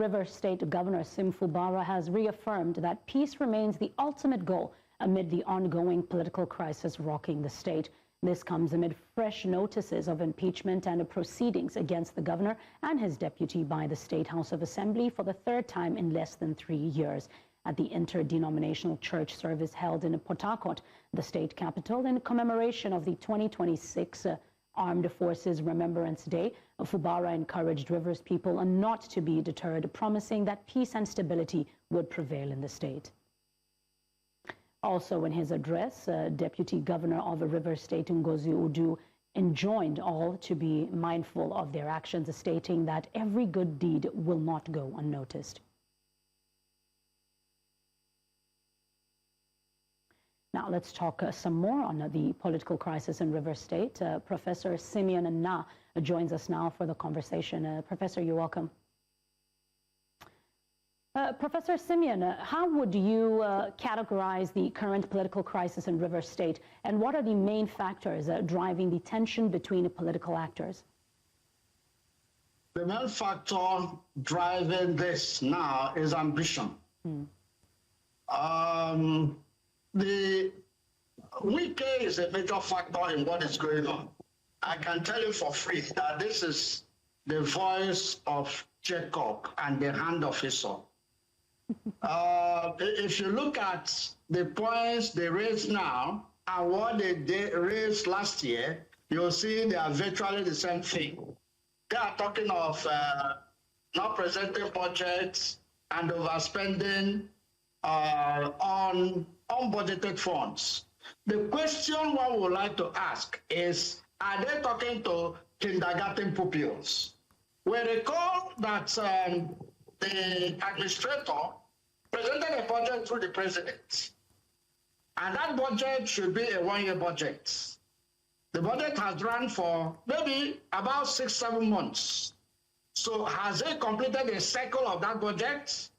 River State Governor Fubara has reaffirmed that peace remains the ultimate goal amid the ongoing political crisis rocking the state. This comes amid fresh notices of impeachment and proceedings against the governor and his deputy by the State House of Assembly for the third time in less than 3 years. At the inter-denominational church service held in Port Harcourt, the state capital, in commemoration of the 2026 Armed Forces Remembrance Day, Fubara encouraged Rivers people not to be deterred, promising that peace and stability would prevail in the state. Also in his address, Deputy Governor of Rivers State Ngozi Odu enjoined all to be mindful of their actions, stating that every good deed will not go unnoticed. Now let's talk some more on the political crisis in Rivers State. Professor Simeon Nnah joins us now for the conversation. Professor, you're welcome. Professor Simeon, how would you categorize the current political crisis in Rivers State, and what are the main factors driving the tension between political actors? The main factor driving this now is ambition. The wiki is a major factor in what is going on. I can tell you for free that this is the voice of Jacob and the hand of Esau. If you look at the points they raise now and what they raised last year, you'll see they are virtually the same thing. They are talking of not presenting budgets and overspending on unbudgeted funds. The question one would like to ask is, are they talking to kindergarten pupils? We recall that the administrator presented a budget through the president, and that budget should be a one-year budget. The budget has run for maybe about 6-7 months. So has it completed a cycle of that budget?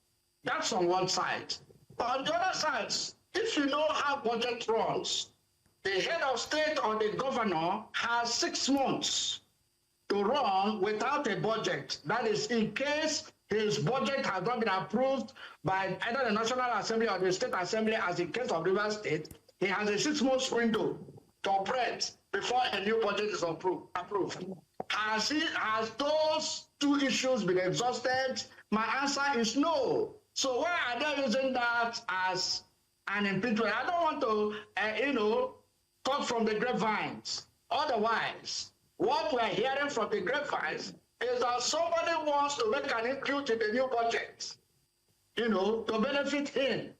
That's on one side. But on the other side, if you know how budget runs, the head of state or the governor has 6 months to run without a budget. That is, in case his budget has not been approved by either the National Assembly or the State Assembly, as in case of Rivers State, he has a 6 months window to operate before a new budget is approved. Has those two issues been exhausted? My answer is no. So why are they using that as an impeachment? I don't want to, talk from the grapevines. Otherwise, what we're hearing from the grapevines is that somebody wants to make an include in the new budget, to benefit him.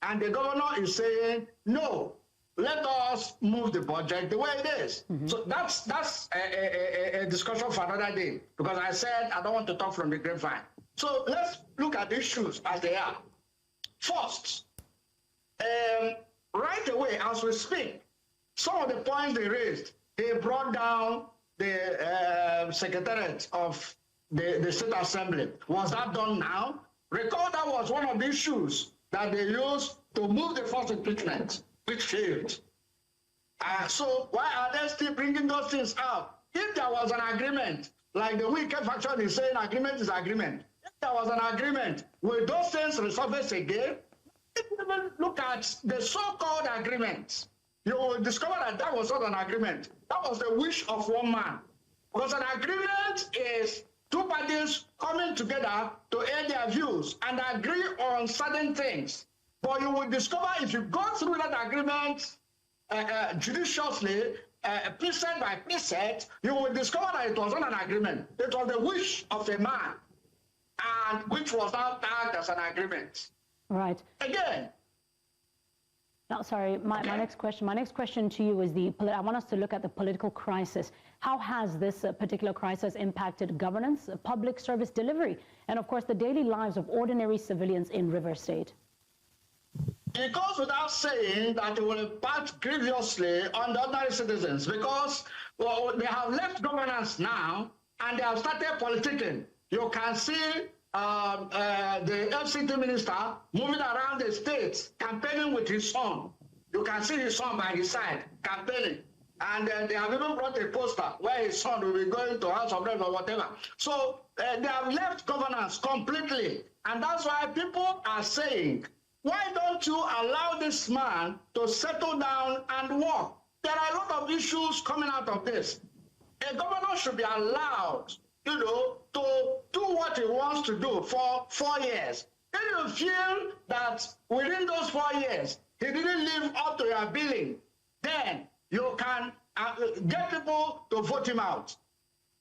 And the governor is saying, no, let us move the budget the way it is. So that's a discussion for another day, because I said I don't want to talk from the grapevine. So let's look at the issues as they are. First, right away as we speak, some of the points they raised, they brought down the Secretariat of the State Assembly. Was that done now? Recall that was one of the issues that they used to move the first impeachment, which failed. So why are they still bringing those things out? If there was an agreement, like the wicked faction is saying agreement is agreement, if there was an agreement, will those things resurface again? If you even look at the so-called agreement, you will discover that that was not an agreement. That was the wish of one man. Because an agreement is two parties coming together to air their views and agree on certain things. But you will discover, if you go through that agreement judiciously, precept by precept, you will discover that it was not an agreement. It was the wish of a man, and which was now tagged as an agreement. Right. Again. No, sorry. My next question to you is I want us to look at the political crisis. How has this particular crisis impacted governance, public service delivery, and of course the daily lives of ordinary civilians in Rivers State? It goes without saying that it will impact grievously on the ordinary citizens, because they have left governance now and they have started politicking. You can see the FCT minister moving around the state, campaigning with his son. You can see his son by his side, campaigning. And they have even brought a poster where his son will be going to House of Reps or whatever. So they have left governance completely. And that's why people are saying, why don't you allow this man to settle down and work? There are a lot of issues coming out of this. A governor should be allowed, to do what he wants to do for 4 years. If you feel that within those 4 years, he didn't live up to your billing, then you can get people to vote him out.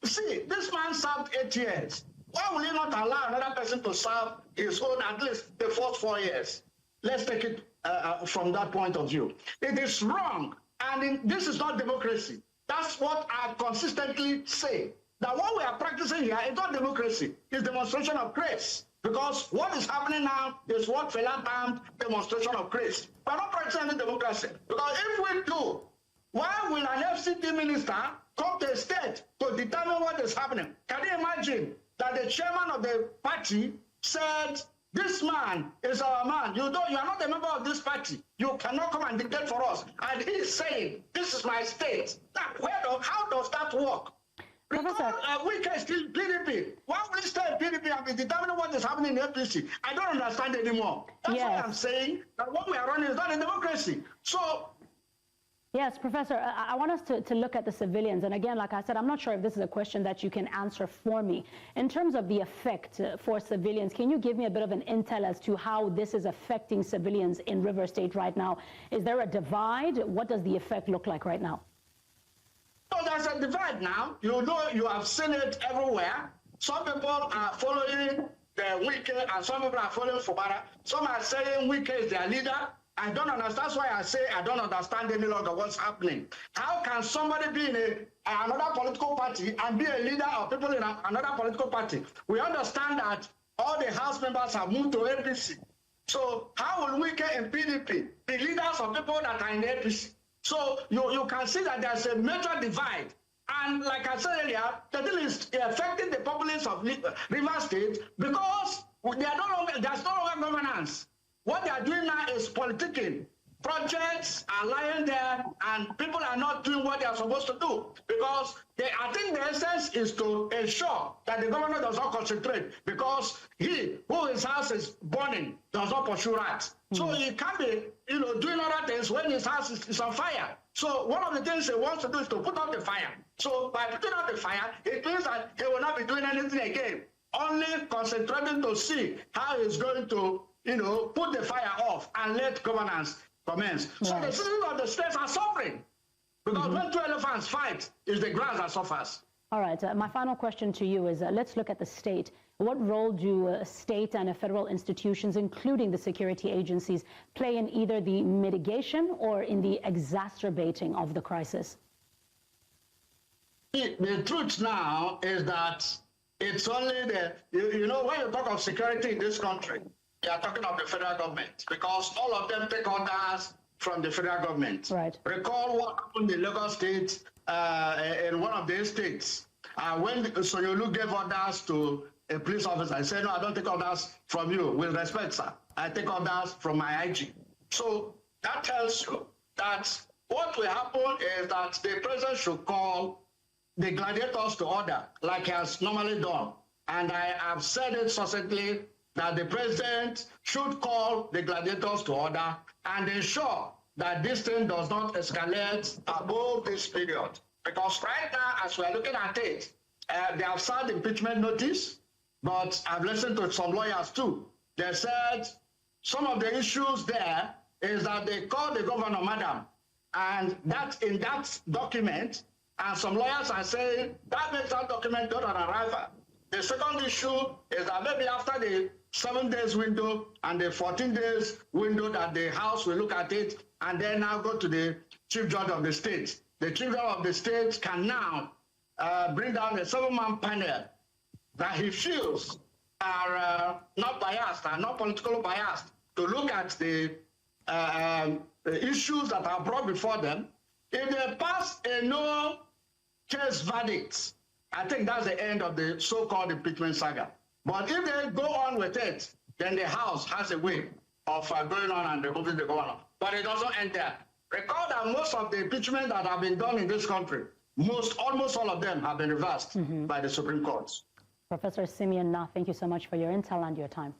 See, this man served 8 years. Why will he not allow another person to serve his own at least the first 4 years? Let's take it from that point of view. It is wrong, and this is not democracy. That's what I consistently say. That what we are practicing here is not democracy. It's demonstration of grace. Because what is happening now is what Fela termed demonstration of grace. We're not practicing any democracy. Because if we do, why will an FCT minister come to a state to determine what is happening? Can you imagine that the chairman of the party said, this man is our man. You are not a member of this party. You cannot come and dictate for us. And he's saying, this is my state. Now, how does that work? Because we can still PDP. Why will we stay in PDP and be determining what is happening in APC? I don't understand anymore. That's why I'm saying that what we are running is not a democracy. So. Yes, Professor, I want us to look at the civilians. And again, like I said, I'm not sure if this is a question that you can answer for me. In terms of the effect for civilians, can you give me a bit of an intel as to how this is affecting civilians in River State right now? Is there a divide? What does the effect look like right now? So there's a divide now. You have seen it everywhere. Some people are following the Wike and some people are following Fubara. Some are saying Wike is their leader. I don't understand. That's why I say I don't understand any longer what's happening. How can somebody be in another political party and be a leader of people in another political party? We understand that all the House members have moved to APC. So how will Wike and PDP be leaders of people that are in APC? So you can see that there's a major divide. And like I said earlier, the deal is affecting the populace of River State because there's no longer governance. What they are doing now is politicking. Projects are lying there and people are not doing what they are supposed to do because I think the essence is to ensure that the governor does not concentrate because he, who his house is burning, does not pursue rats. So he can't be, doing other things when his house is on fire. So one of the things he wants to do is to put out the fire. So by putting out the fire, it means that he will not be doing anything again, only concentrating to see how he's going to, put the fire off and let governance commence. Right. So the citizens of the states are suffering because when two elephants fight, it's the grass that suffers. All right. My final question to you is, let's look at the state. What role do state and federal institutions, including the security agencies, play in either the mitigation or in the exacerbating of the crisis? The truth now is that it's only when you talk of security in this country, you are talking of the federal government because all of them take orders from the federal government. Right. Recall what happened in Lagos State in one of the states when Sonyolu gave orders to a police officer. I said, no, I don't take orders from you. With respect, sir. I take orders from my IG. So that tells you that what will happen is that the president should call the gladiators to order like he has normally done. And I have said it succinctly that the president should call the gladiators to order and ensure that this thing does not escalate above this period. Because right now, as we are looking at it, they have served impeachment notice, but I've listened to some lawyers too. They said some of the issues there is that they call the governor madam, and that in that document, and some lawyers are saying that makes that document not an arrival. The second issue is that maybe after the 7 days window and the 14 days window that the House will look at it and then now go to the Chief Judge of the State. The Chief Judge of the State can now bring down a 7-man panel that he feels are not biased, are not politically biased, to look at the issues that are brought before them. If they pass a no case verdict, I think that's the end of the so-called impeachment saga. But if they go on with it, then the House has a way of going on and removing the governor. But it doesn't end there. Recall that most of the impeachment that have been done in this country, almost all of them have been reversed by the Supreme Court. Professor Simeon Nnah, thank you so much for your intel and your time.